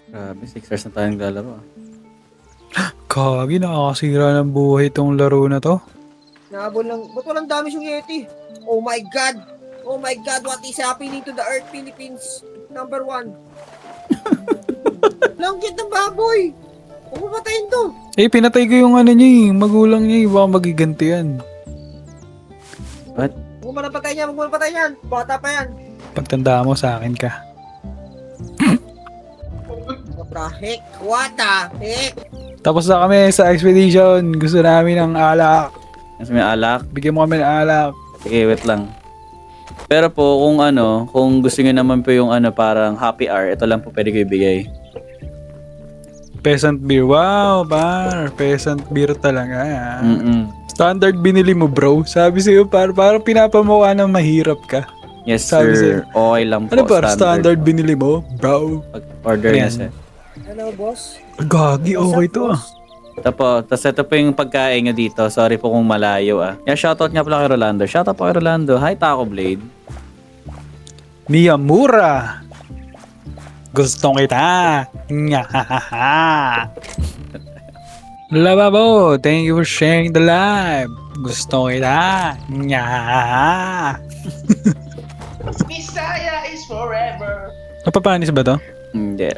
Grabe, 6 hours na tayo naglalaro ah. Kagi, nakakasira ng buhay itong laro na to. Nahabol lang. Ba't walang damage yung Yeti? Oh my God! Oh my God, what is happening to the Earth, Philippines? Number 1. Langgit ng baboy! Huwag mo patayin to! Eh, pinatay ko yung ano niya eh, magulang niya eh, baka magiganti yan. What? Huwag mo na patayin yan, huwag mo na patayin yan! Bata pa yan! Pagtanda mo sa akin ka. What the heck? What the heck? Tapos na kami sa expedition, gusto namin ng alak. Mas may alak. Bigyan mo kami ng alak. Sige, wait lang. Pero po, kung gusto nyo naman po yung parang happy hour, ito lang po pwede ko ibigay. Peasant beer, wow, bar. Peasant beer talaga. Standard binili mo bro. Sabi sa'yo parang pinapamukha na mahirap ka. Yes, Sabi sir. Okay lang po. Ano ba, standard binili mo, bro? Order Ayan. na, sir. Hello, boss? Gagi, okay to ah. Tapos ito po yung pagkain nyo dito. Sorry po kung malayo ah. Yeah, shoutout nga pala kay Rolando. Shoutout po kay Rolando. Hi, Taco Blade. Miyamura. Gustong kita. Nyahahaha. Lababo, thank you for sharing the live. Gusto kita. Nyahahaha. Bisaya is forever. Napapanis ba to? Hindi.